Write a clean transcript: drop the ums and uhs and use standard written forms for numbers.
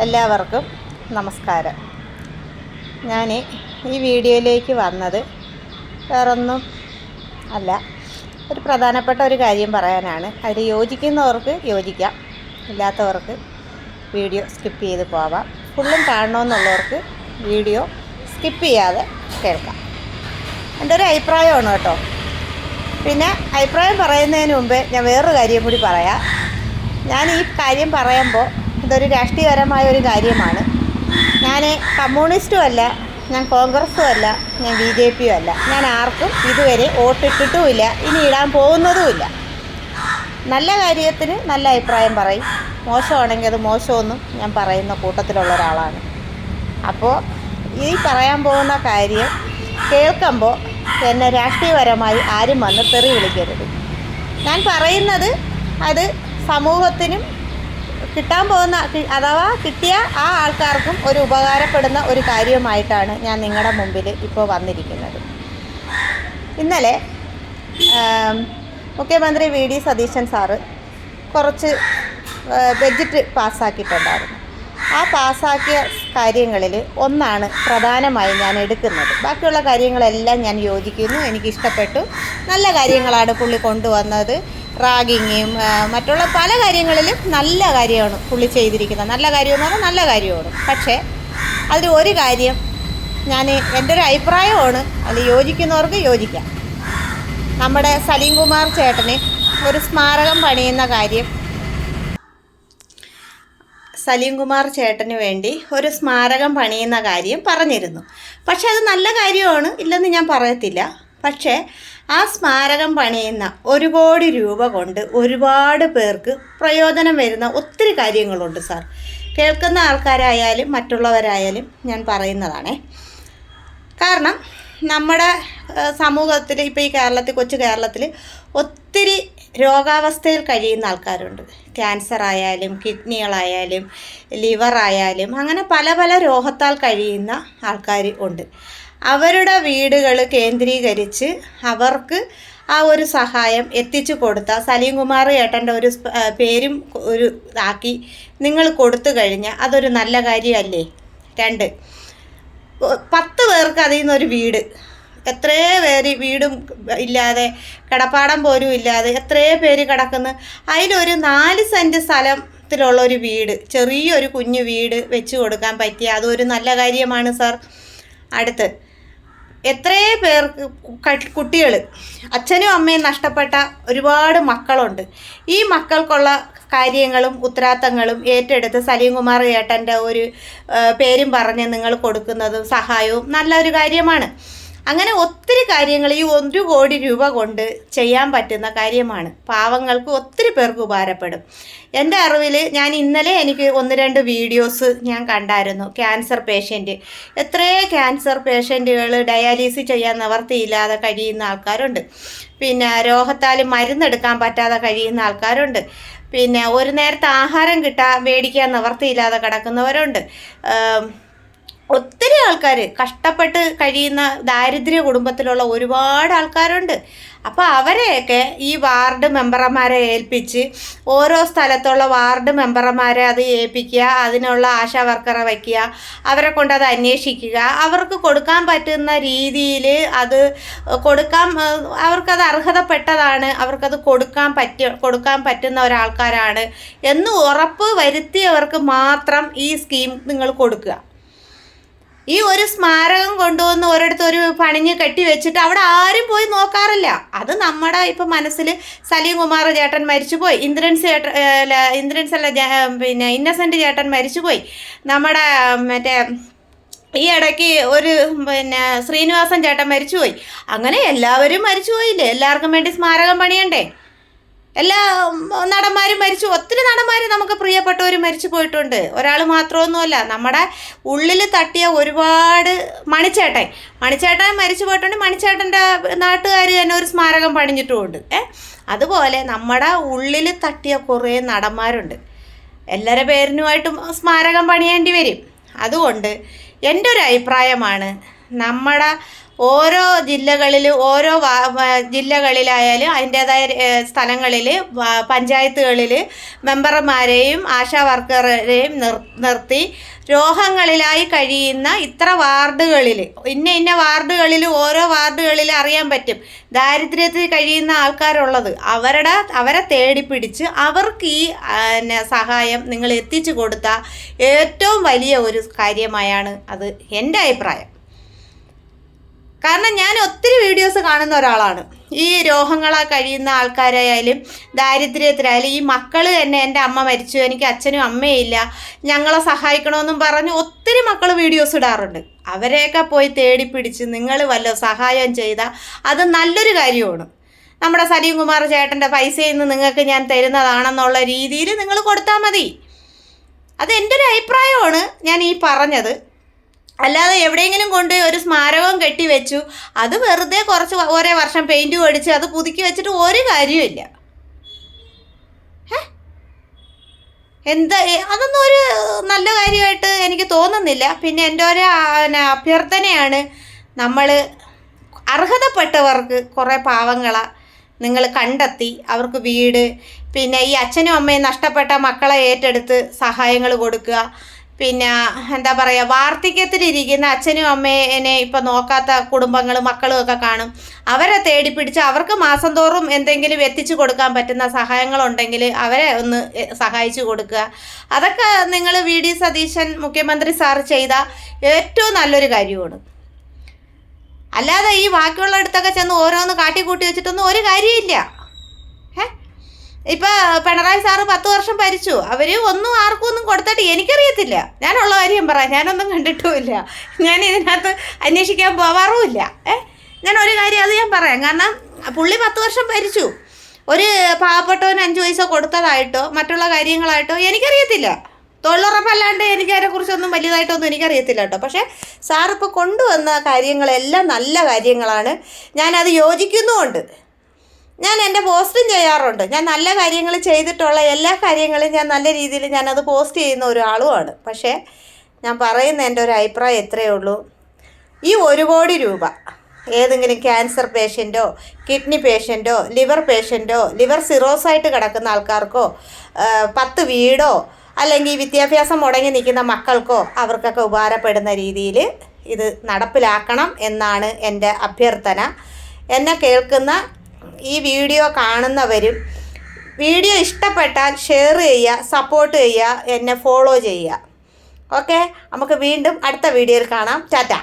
എല്ലാവർക്കും നമസ്കാരം. ഞാൻ ഈ വീഡിയോയിലേക്ക് വന്നത് വേറൊന്നും അല്ല, ഒരു പ്രധാനപ്പെട്ട ഒരു കാര്യം പറയാനാണ്. അതിൽ യോജിക്കുന്നവർക്ക് യോജിക്കാം, ഇല്ലാത്തവർക്ക് വീഡിയോ സ്കിപ്പ് ചെയ്ത് പോവാം. ഫുള്ളും കാണണമെന്നുള്ളവർക്ക് വീഡിയോ സ്കിപ്പ് ചെയ്യാതെ കേൾക്കാം. എൻ്റെ ഒരു അഭിപ്രായമാണ് കേട്ടോ. പിന്നെ അഭിപ്രായം പറയുന്നതിന് മുമ്പേ ഞാൻ വേറൊരു കാര്യം കൂടി പറയാം. ഞാൻ ഈ കാര്യം പറയുമ്പോൾ ഇതൊരു രാഷ്ട്രീയപരമായ ഒരു കാര്യമാണ്. ഞാൻ കമ്മ്യൂണിസ്റ്റും അല്ല, ഞാൻ കോൺഗ്രസ്സും അല്ല, ഞാൻ BJP അല്ല. ഞാൻ ആർക്കും ഇതുവരെ വോട്ടിട്ടിട്ടുമില്ല, ഇനി ഇടാൻ പോകുന്നതുമില്ല. നല്ല കാര്യത്തിന് നല്ല അഭിപ്രായം പറയും, മോശമാണെങ്കിൽ അത് മോശമൊന്നും ഞാൻ പറയുന്ന കൂട്ടത്തിലുള്ള ഒരാളാണ്. അപ്പോൾ ഈ പറയാൻ പോകുന്ന കാര്യം കേൾക്കുമ്പോൾ എന്നെ രാഷ്ട്രീയപരമായി ആരും വന്ന് തെറി വിളിക്കരുത്. ഞാൻ പറയുന്നത് അത് സമൂഹത്തിനും കിട്ടാൻ പോകുന്ന അഥവാ കിട്ടിയ ആ ആൾക്കാർക്കും ഒരു ഉപകാരപ്പെടുന്ന ഒരു കാര്യമായിട്ടാണ് ഞാൻ നിങ്ങളുടെ മുമ്പിൽ ഇപ്പോൾ വന്നിരിക്കുന്നത്. ഇന്നലെ മുഖ്യമന്ത്രി VD സതീശൻ സാറ് കുറച്ച് ബഡ്ജറ്റ് പാസ്സാക്കിയിട്ടുണ്ടായിരുന്നു. ആ പാസ്സാക്കിയ കാര്യങ്ങളിൽ ഒന്നാണ് പ്രധാനമായും ഞാൻ എടുക്കുന്നത്. ബാക്കിയുള്ള കാര്യങ്ങളെല്ലാം ഞാൻ യോജിക്കുന്നു, എനിക്കിഷ്ടപ്പെട്ടു. നല്ല കാര്യങ്ങളാണ് പുള്ളി കൊണ്ടുവന്നത്. റാഗിങ്ങും മറ്റുള്ള പല കാര്യങ്ങളിലും നല്ല കാര്യമാണ് പുള്ളി ചെയ്തിരിക്കുന്നത്. നല്ല കാര്യമെന്ന് പറഞ്ഞാൽ നല്ല കാര്യമാണ്. പക്ഷേ അതിൽ ഒരു കാര്യം എൻ്റെ ഒരു അഭിപ്രായമാണ്, അതിൽ യോജിക്കുന്നവർക്ക് യോജിക്കാം. നമ്മുടെ സലീം കുമാർ ചേട്ടന് ഒരു സ്മാരകം പണിയുന്ന കാര്യം, സലീം കുമാർ ചേട്ടന് വേണ്ടി ഒരു സ്മാരകം പണിയുന്ന കാര്യം പറഞ്ഞിരുന്നു. പക്ഷെ അത് നല്ല കാര്യമാണ്, ഇല്ലെന്ന് ഞാൻ പറയത്തില്ല. പക്ഷേ ആ സ്മാരകം പണിയുന്ന 1 കോടി രൂപ കൊണ്ട് ഒരുപാട് പേർക്ക് പ്രയോജനം വരുന്ന ഒത്തിരി കാര്യങ്ങളുണ്ട് സാർ. കേൾക്കുന്ന ആൾക്കാരായാലും മറ്റുള്ളവരായാലും ഞാൻ പറയുന്നതാണേ. കാരണം നമ്മുടെ സമൂഹത്തിൽ ഇപ്പോൾ ഈ കേരളത്തിൽ, കൊച്ചു കേരളത്തിൽ ഒത്തിരി രോഗാവസ്ഥയിൽ കഴിയുന്ന ആൾക്കാരുണ്ട്. ക്യാൻസർ ആയാലും കിഡ്നികളായാലും ലിവറായാലും അങ്ങനെ പല പല രോഗത്താൽ കഴിയുന്ന ആൾക്കാർ ഉണ്ട്. അവരുടെ വീടുകൾ കേന്ദ്രീകരിച്ച് അവർക്ക് ആ ഒരു സഹായം എത്തിച്ചു കൊടുത്ത സലീം കുമാർ ഏട്ടൻ്റെ ഒരു പേരും ഒരു ഇതാക്കി നിങ്ങൾ കൊടുത്തു കഴിഞ്ഞാൽ അതൊരു നല്ല കാര്യമല്ലേ? 2, 10 പേർക്ക് അതിൽ നിന്നൊരു വീട്, എത്രയോ പേര് വീടും ഇല്ലാതെ കിടപ്പാടം പോലും ഇല്ലാതെ എത്രയോ പേര് കിടക്കുന്നു. അതിലൊരു 4 സെൻറ്റ് സ്ഥലത്തിലുള്ളൊരു വീട്, ചെറിയൊരു കുഞ്ഞു വീട് വെച്ച് കൊടുക്കാൻ പറ്റിയ അതൊരു നല്ല കാര്യമാണ് സാർ. അടുത്ത് എത്രയോ പേർക്ക് കുട്ടികൾ, അച്ഛനും അമ്മയും നഷ്ടപ്പെട്ട ഒരുപാട് മക്കളുണ്ട്. ഈ മക്കൾക്കുള്ള കാര്യങ്ങളും ഉത്തരവാദിത്തങ്ങളും ഏറ്റെടുത്ത് സലീം കുമാർ ഏട്ടൻ്റെ ഒരു പേരും പറഞ്ഞ് നിങ്ങൾ കൊടുക്കുന്നതും സഹായവും നല്ലൊരു കാര്യമാണ്. അങ്ങനെ ഒത്തിരി കാര്യങ്ങൾ ഈ 1 കോടി രൂപ കൊണ്ട് ചെയ്യാൻ പറ്റുന്ന കാര്യമാണ്. പാവങ്ങൾക്ക് ഒത്തിരി പേർക്ക് ഉപകാരപ്പെടും. എൻ്റെ അറിവിൽ ഞാൻ ഇന്നലെ എനിക്ക് 1-2 വീഡിയോസ് ഞാൻ കണ്ടായിരുന്നു. ക്യാൻസർ പേഷ്യൻറ്റ്, എത്രയോ ക്യാൻസർ പേഷ്യൻറ്റുകൾ ഡയാലിസിസ് ചെയ്യാൻ നിവർത്തിയില്ലാതെ കഴിയുന്ന ആൾക്കാരുണ്ട്. പിന്നെ രോഗത്താൽ മരുന്നെടുക്കാൻ പറ്റാതെ കഴിയുന്ന ആൾക്കാരുണ്ട്. പിന്നെ ഒരു നേരത്തെ ആഹാരം മേടിക്കാൻ നിവർത്തിയില്ലാതെ കിടക്കുന്നവരുണ്ട്. ഒത്തിരി ആൾക്കാർ കഷ്ടപ്പെട്ട് കഴിയുന്ന ദാരിദ്ര്യ കുടുംബത്തിലുള്ള ഒരുപാട് ആൾക്കാരുണ്ട്. അപ്പോൾ അവരെയൊക്കെ ഈ വാർഡ് മെമ്പർമാരെ ഏൽപ്പിച്ച് ഓരോ സ്ഥലത്തുള്ള വാർഡ് മെമ്പർമാരെ അത് ഏൽപ്പിക്കുക, അതിനുള്ള ആശാ വർക്കറെ വയ്ക്കുക, അവരെ കൊണ്ട് അത് അന്വേഷിക്കുക, അവർക്ക് കൊടുക്കാൻ പറ്റുന്ന രീതിയിൽ അത് അവർക്കത് അർഹതപ്പെട്ടതാണ്, അവർക്കത് കൊടുക്കാൻ പറ്റുന്ന ഒരാൾക്കാരാണ് എന്ന് ഉറപ്പ് വരുത്തിയവർക്ക് മാത്രം ഈ സ്കീം നിങ്ങൾ കൊടുക്കുക. ഈ ഒരു സ്മാരകം കൊണ്ടുവന്ന് ഒരിടത്ത് ഒരു പണിഞ്ഞ് കെട്ടി വെച്ചിട്ട് അവിടെ ആരും പോയി നോക്കാറില്ല. അത് നമ്മുടെ ഇപ്പം മനസ്സിൽ സലീം കുമാർ ചേട്ടൻ മരിച്ചുപോയി, ഇന്നസെൻ്റ് ചേട്ടൻ മരിച്ചുപോയി, നമ്മുടെ മറ്റേ ഈ ഇടയ്ക്ക് ഒരു ശ്രീനിവാസൻ ചേട്ടൻ മരിച്ചുപോയി. അങ്ങനെ എല്ലാവരും മരിച്ചുപോയില്ലേ? എല്ലാവർക്കും വേണ്ടി സ്മാരകം പണിയണ്ടേ? എല്ലാ നടന്മാരും മരിച്ചു, ഒത്തിരി നടന്മാർ നമുക്ക് പ്രിയപ്പെട്ടവർ മരിച്ചു പോയിട്ടുണ്ട്. ഒരാൾ മാത്രമൊന്നുമല്ല, നമ്മുടെ ഉള്ളിൽ തട്ടിയ ഒരുപാട് മണിച്ചേട്ടൻ മരിച്ചു പോയിട്ടുണ്ട്. മണിച്ചേട്ടൻ്റെ നാട്ടുകാർ തന്നെ ഒരു സ്മാരകം പണിഞ്ഞിട്ടുമുണ്ട്. അതുപോലെ നമ്മുടെ ഉള്ളിൽ തട്ടിയ കുറേ നടന്മാരുണ്ട്. എല്ലാവരുടെ പേരിനുമായിട്ടും സ്മാരകം പണിയേണ്ടി വരും. അതുകൊണ്ട് എൻ്റെ ഒരു അഭിപ്രായമാണ്, നമ്മുടെ ഓരോ ജില്ലകളിലും ജില്ലകളിലായാലും അതിൻ്റേതായ സ്ഥലങ്ങളിൽ പഞ്ചായത്തുകളിൽ മെമ്പർമാരെയും ആശാ വർക്കറെയും നിർത്തി രോഗങ്ങളിലായി കഴിയുന്ന ഇത്ര വാർഡുകളിൽ ഇന്ന വാർഡുകളിൽ ഓരോ വാർഡുകളിൽ അറിയാൻ പറ്റും ദാരിദ്ര്യത്തിൽ കഴിയുന്ന ആൾക്കാരുള്ളത്. അവരെ തേടിപ്പിടിച്ച് അവർക്ക് ഈ സഹായം നിങ്ങൾ എത്തിച്ചു കൊടുത്ത ഏറ്റവും വലിയ ഒരു കാര്യമായാണ് അത് എൻ്റെ അഭിപ്രായം. കാരണം ഞാൻ ഒത്തിരി വീഡിയോസ് കാണുന്ന ഒരാളാണ്. ഈ രോഗങ്ങളാൽ കഴിയുന്ന ആൾക്കാരായാലും ദാരിദ്ര്യത്തിലായാലും ഈ മക്കൾ തന്നെ എൻ്റെ അമ്മ മരിച്ചു, എനിക്ക് അച്ഛനും അമ്മയില്ല, ഞങ്ങളെ സഹായിക്കണമെന്നും പറഞ്ഞ് ഒത്തിരി മക്കൾ വീഡിയോസ് ഇടാറുണ്ട്. അവരെയൊക്കെ പോയി തേടിപ്പിടിച്ച് നിങ്ങൾ വല്ല സഹായം ചെയ്താൽ അത് നല്ലൊരു കാര്യമാണ്. നമ്മുടെ സലീം കുമാർ ചേട്ടൻ്റെ പൈസയിൽ നിന്ന് നിങ്ങൾക്ക് ഞാൻ തരുന്നതാണെന്നുള്ള രീതിയിൽ നിങ്ങൾ കൊടുത്താൽ മതി. അത് എൻ്റെ ഒരു അഭിപ്രായമാണ് ഞാൻ ഈ പറഞ്ഞത്. അല്ലാതെ എവിടെയെങ്കിലും കൊണ്ട് ഒരു സ്മാരകം കെട്ടിവെച്ചു അത് വെറുതെ ഓരോ വർഷം പെയിൻറ്റ് മേടിച്ച് അത് പുതുക്കി വെച്ചിട്ട് ഒരു കാര്യമില്ല. അതൊന്നും ഒരു നല്ല കാര്യമായിട്ട് എനിക്ക് തോന്നുന്നില്ല. പിന്നെ എൻ്റെ ഒരു അഭ്യർത്ഥനയാണ്, നമ്മൾ അർഹതപ്പെട്ടവർക്ക് കുറേ പാവങ്ങളെ നിങ്ങൾ കണ്ടെത്തി അവർക്ക് വീട്, പിന്നെ ഈ അച്ഛനും അമ്മയും നഷ്ടപ്പെട്ട മക്കളെ ഏറ്റെടുത്ത് സഹായങ്ങൾ കൊടുക്കുക. പിന്നെ എന്താ പറയുക, വാർദ്ധക്യത്തിലിരിക്കുന്ന അച്ഛനും അമ്മേനെ ഇപ്പം നോക്കാത്ത കുടുംബങ്ങളും മക്കളും ഒക്കെ കാണും. അവരെ തേടിപ്പിടിച്ച് അവർക്ക് മാസം തോറും എന്തെങ്കിലും എത്തിച്ചു കൊടുക്കാൻ പറ്റുന്ന സഹായങ്ങളുണ്ടെങ്കിൽ അവരെ ഒന്ന് സഹായിച്ചു കൊടുക്കുക. അതൊക്കെ നിങ്ങൾ VD സതീശൻ മുഖ്യമന്ത്രി സാർ ചെയ്ത ഏറ്റവും നല്ലൊരു കാര്യമാണ്. അല്ലാതെ ഈ ബാക്കിയുള്ള അടുത്തൊക്കെ ചെന്ന് ഓരോന്ന് കാട്ടിക്കൂട്ടി വെച്ചിട്ടൊന്നും ഒരു കാര്യമില്ല. ഇപ്പം പിണറായി സാറ് 10 വർഷം ഭരിച്ചു, അവർ ആർക്കും ഒന്നും കൊടുത്തിട്ട് എനിക്കറിയത്തില്ല. ഞാനുള്ള കാര്യം പറയാം, ഞാനൊന്നും കണ്ടിട്ടുമില്ല, ഞാൻ ഇതിനകത്ത് അന്വേഷിക്കാൻ പോവാറുമില്ല. ഞാൻ ഒരു കാര്യം അത് ഞാൻ പറയാം. കാരണം പുള്ളി 10 വർഷം ഭരിച്ചു, ഒരു പാവപ്പെട്ടവന് 5 പൈസ കൊടുത്തതായിട്ടോ മറ്റുള്ള കാര്യങ്ങളായിട്ടോ എനിക്കറിയത്തില്ല. തൊഴിലുറപ്പല്ലാണ്ട് എനിക്ക് അതിനെക്കുറിച്ചൊന്നും വലുതായിട്ടൊന്നും എനിക്കറിയത്തില്ല കേട്ടോ. പക്ഷേ സാറിപ്പോൾ കൊണ്ടുവന്ന കാര്യങ്ങളെല്ലാം നല്ല കാര്യങ്ങളാണ്, ഞാനത് യോജിക്കുന്നുമുണ്ട്. ഞാൻ എൻ്റെ പോസ്റ്റും ചെയ്യാറുണ്ട്. ഞാൻ നല്ല കാര്യങ്ങൾ ചെയ്തിട്ടുള്ള എല്ലാ കാര്യങ്ങളും ഞാൻ നല്ല രീതിയിൽ ഞാനത് പോസ്റ്റ് ചെയ്യുന്ന ഒരാളുമാണ്. പക്ഷേ ഞാൻ പറയുന്ന എൻ്റെ ഒരു അഭിപ്രായം എത്രയേ ഉള്ളൂ, ഈ 1 കോടി രൂപ ഏതെങ്കിലും ക്യാൻസർ പേഷ്യൻറ്റോ കിഡ്നി പേഷ്യൻറ്റോ ലിവർ പേഷ്യൻറ്റോ ലിവർ സിറോസായിട്ട് കിടക്കുന്ന ആൾക്കാർക്കോ 10 വീടോ അല്ലെങ്കിൽ വിദ്യാഭ്യാസം മുടങ്ങി നിൽക്കുന്ന മക്കൾക്കോ അവർക്കൊക്കെ ഉപകാരപ്പെടുന്ന രീതിയിൽ ഇത് നടപ്പിലാക്കണം എന്നാണ് എൻ്റെ അഭ്യർത്ഥന. എന്നെ കേൾക്കുന്ന ഈ വീഡിയോ കാണുന്നവരും വീഡിയോ ഇഷ്ടപ്പെട്ടാൽ ഷെയർ ചെയ്യുക, സപ്പോർട്ട് ചെയ്യുക, എന്നെ ഫോളോ ചെയ്യുക. ഓക്കെ, നമുക്ക് വീണ്ടും അടുത്ത വീഡിയോയിൽ കാണാം. ടാറ്റ.